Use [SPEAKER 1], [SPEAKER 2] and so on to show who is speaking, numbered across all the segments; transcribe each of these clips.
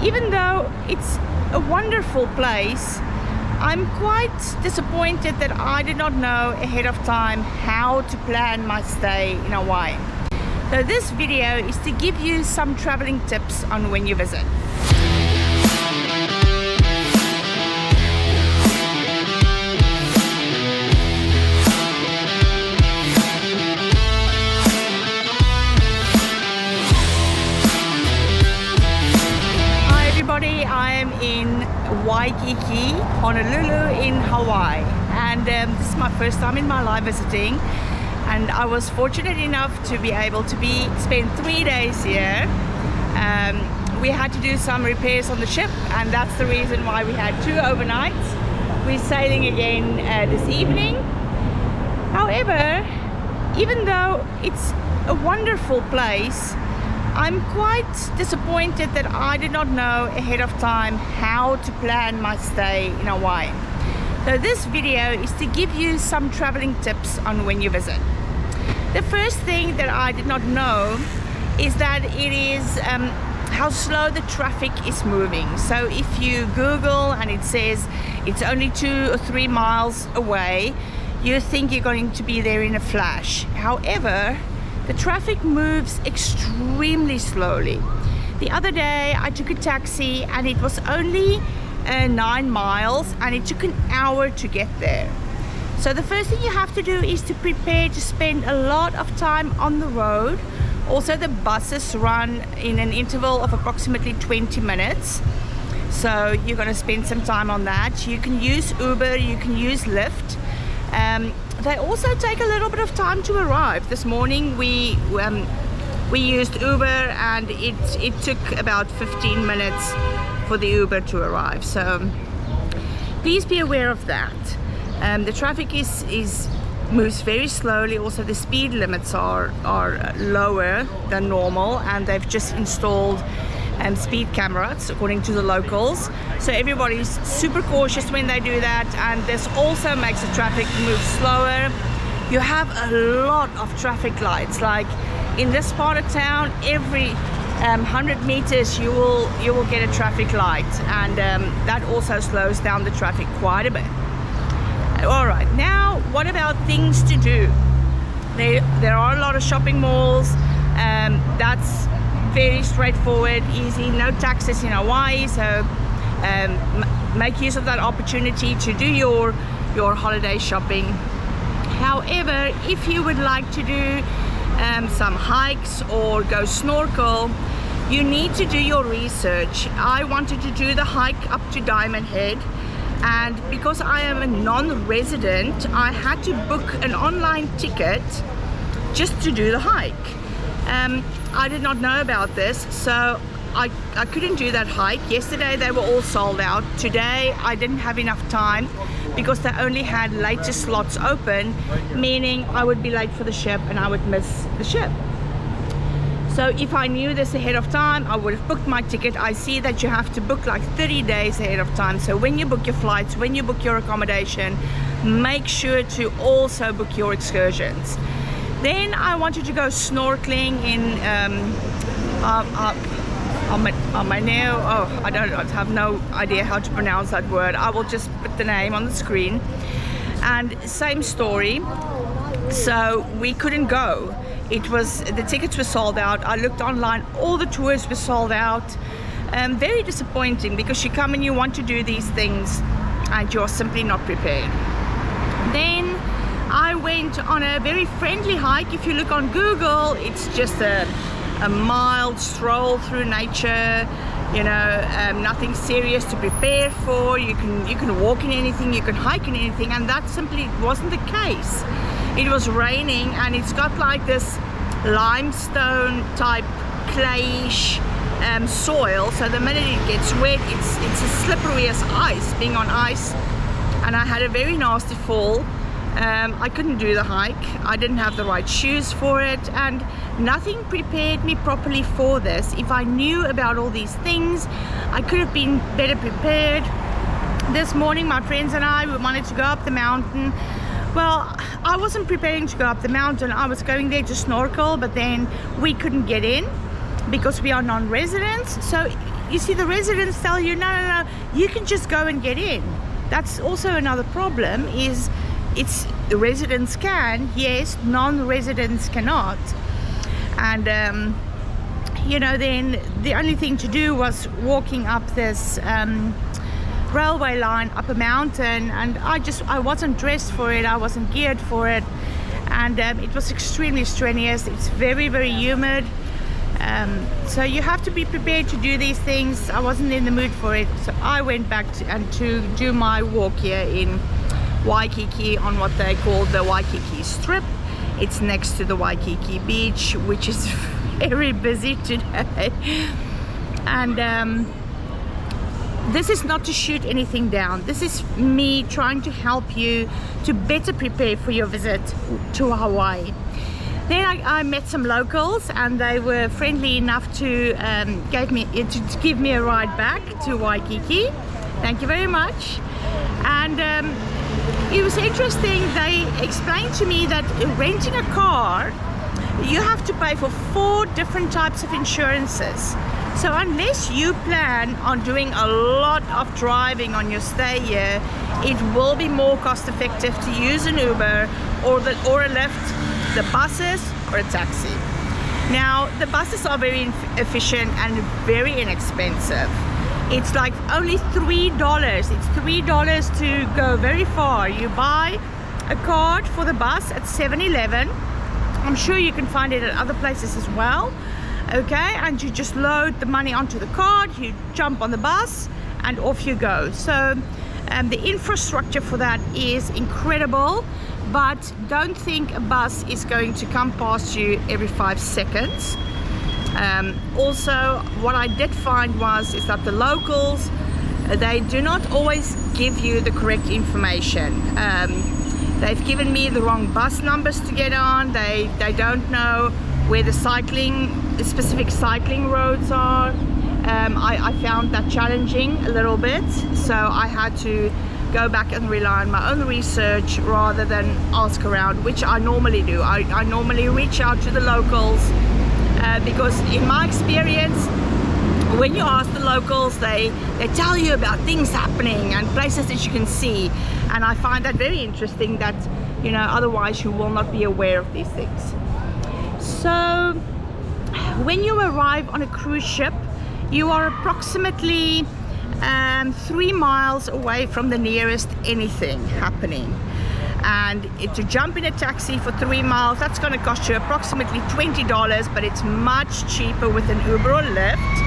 [SPEAKER 1] even though it's a wonderful place, I'm quite disappointed that I did not know ahead of time how to plan my stay in Hawaii. So this video is to give you some traveling tips on when you visit. I am in Waikiki, Honolulu in Hawaii, and this is my first time in my life visiting, and I was fortunate enough to be able to spend 3 days here. We had to do some repairs on the ship, and that's the reason why we had 2 overnights. We're sailing again this evening. However, even though it's a wonderful place, I'm quite disappointed that I did not know ahead of time how to plan my stay in Hawaii. So this video is to give you some traveling tips on when you visit. The first thing that I did not know is that it is how slow the traffic is moving. So if you Google and it says it's only 2 or 3 miles away, you think you're going to be there in a flash. However, the traffic moves extremely slowly. The other day I took a taxi and it was only 9 miles and it took an hour to get there. So the first thing you have to do is to prepare to spend a lot of time on the road. Also, the buses run in an interval of approximately 20 minutes. So you're going to spend some time on that. You can use Uber, you can use Lyft. They also take a little bit of time to arrive. This morning we used Uber and it took about 15 minutes for the Uber to arrive. So please be aware of that. The traffic moves very slowly. Also, the speed limits are lower than normal, and they've just installed speed cameras according to the locals, so everybody's super cautious when they do that, and this also makes the traffic move slower. You have a lot of traffic lights, like in this part of town, every 100 meters you will get a traffic light, and that also slows down the traffic quite a bit. All right, now what about things to do? There are a lot of shopping malls. That's very straightforward, easy, no taxes in Hawaii, so make use of that opportunity to do your holiday shopping. However, if you would like to do some hikes or go snorkel, you need to do your research. I wanted to do the hike up to Diamond Head, and because I am a non-resident, I had to book an online ticket just to do the hike. I did not know about this, so I couldn't do that hike. Yesterday they were all sold out. Today I didn't have enough time because they only had later slots open, meaning I would be late for the ship and I would miss the ship. So if I knew this ahead of time, I would have booked my ticket. I see that you have to book like 30 days ahead of time. So when you book your flights, when you book your accommodation, make sure to also book your excursions. Then I wanted to go snorkeling in I have no idea how to pronounce that word. I will just put the name on the screen. And same story. So we couldn't go. The tickets were sold out. I looked online, all the tours were sold out. Very disappointing, because you come and you want to do these things and you're simply not prepared. Then I went on a very friendly hike. If you look on Google, it's just a mild stroll through nature, you know, nothing serious to prepare for. You can walk in anything, you can hike in anything, and that simply wasn't the case. It was raining, and it's got like this limestone type clayish soil, so the minute it gets wet, it's as slippery as ice, being on ice, and I had a very nasty fall. I couldn't do the hike. I didn't have the right shoes for it, and nothing prepared me properly for this. If I knew about all these things, I could have been better prepared. This morning my friends and I, we wanted to go up the mountain. Well, I wasn't preparing to go up the mountain. I was going there to snorkel, but then we couldn't get in because we are non-residents. So you see, the residents tell you, no, you can just go and get in. That's also another problem, is it's the residents can, yes, non-residents cannot. And you know, then the only thing to do was walking up this railway line up a mountain, and I wasn't dressed for it, I wasn't geared for it, and it was extremely strenuous. It's very, very humid, so you have to be prepared to do these things. I wasn't in the mood for it, so I went back to do my walk here in Waikiki on what they call the Waikiki Strip. It's next to the Waikiki beach, which is very busy today. And this is not to shoot anything down. This is me trying to help you to better prepare for your visit to Hawaii. Then I met some locals, and they were friendly enough to give me a ride back to Waikiki. Thank you very much. And it was interesting. They explained to me that renting a car, you have to pay for 4 different types of insurances. So unless you plan on doing a lot of driving on your stay here, it will be more cost effective to use an Uber or a Lyft, the buses, or a taxi. Now, the buses are very efficient and very inexpensive. It's like only $3. It's $3 to go very far. You buy a card for the bus at 7-Eleven. I'm sure you can find it at other places as well. Okay, and you just load the money onto the card, you jump on the bus, and off you go. So the infrastructure for that is incredible, but don't think a bus is going to come past you every 5 seconds. Also, what I did find is that the locals, they do not always give you the correct information. They've given me the wrong bus numbers to get on. They don't know where the specific cycling roads are. I found that challenging a little bit, so I had to go back and rely on my own research rather than ask around, which I normally do. I normally reach out to the locals because in my experience, when you ask the locals, they tell you about things happening and places that you can see, and I find that very interesting, that, you know, otherwise you will not be aware of these things. So when you arrive on a cruise ship, you are approximately 3 miles away from the nearest anything happening. And to jump in a taxi for 3 miles, that's going to cost you approximately $20, but it's much cheaper with an Uber or Lyft.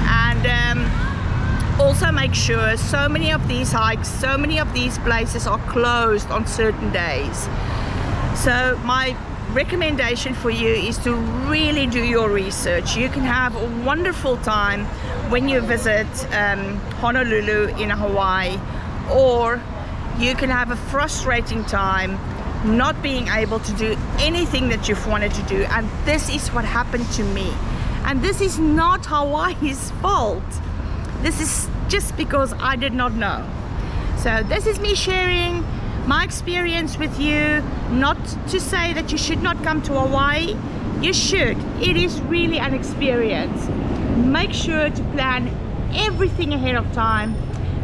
[SPEAKER 1] And also make sure, so many of these hikes, so many of these places are closed on certain days. So my recommendation for you is to really do your research. You can have a wonderful time when you visit Honolulu in Hawaii, or you can have a frustrating time not being able to do anything that you've wanted to do. And this is what happened to me. And this is not Hawaii's fault. This is just because I did not know. So this is me sharing my experience with you. Not to say that you should not come to Hawaii. You should. It is really an experience. Make sure to plan everything ahead of time.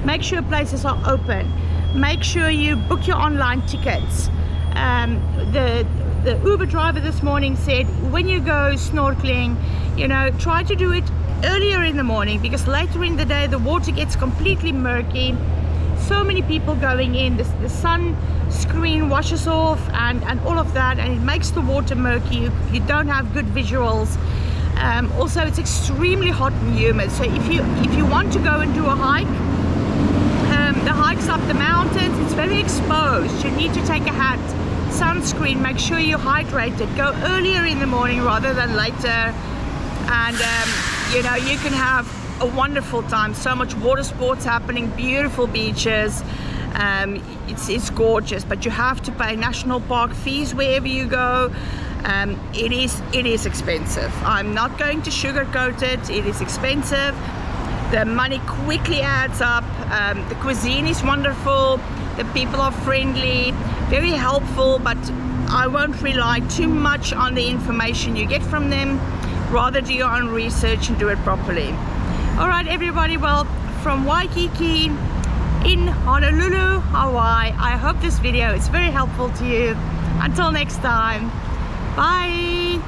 [SPEAKER 1] Make sure places are open. Make sure you book your online tickets. The Uber driver this morning said, when you go snorkeling, you know, try to do it earlier in the morning, because later in the day the water gets completely murky. So many people going in, the sun screen washes off and all of that, and it makes the water murky. You don't have good visuals. Also, it's extremely hot and humid. So if you want to go and do a hike, the hikes up the mountains, it's very exposed. You need to take a hat, sunscreen, make sure you're hydrated. Go earlier in the morning rather than later, and you know, you can have a wonderful time. So much water sports happening, beautiful beaches. It's gorgeous, but you have to pay national park fees wherever you go. It is expensive. I'm not going to sugarcoat it. It is expensive. The money quickly adds up. The cuisine is wonderful. The people are friendly, very helpful, but I won't rely too much on the information you get from them. Rather do your own research and do it properly. All right, everybody, well, from Waikiki in Honolulu, Hawaii, I hope this video is very helpful to you. Until next time, bye.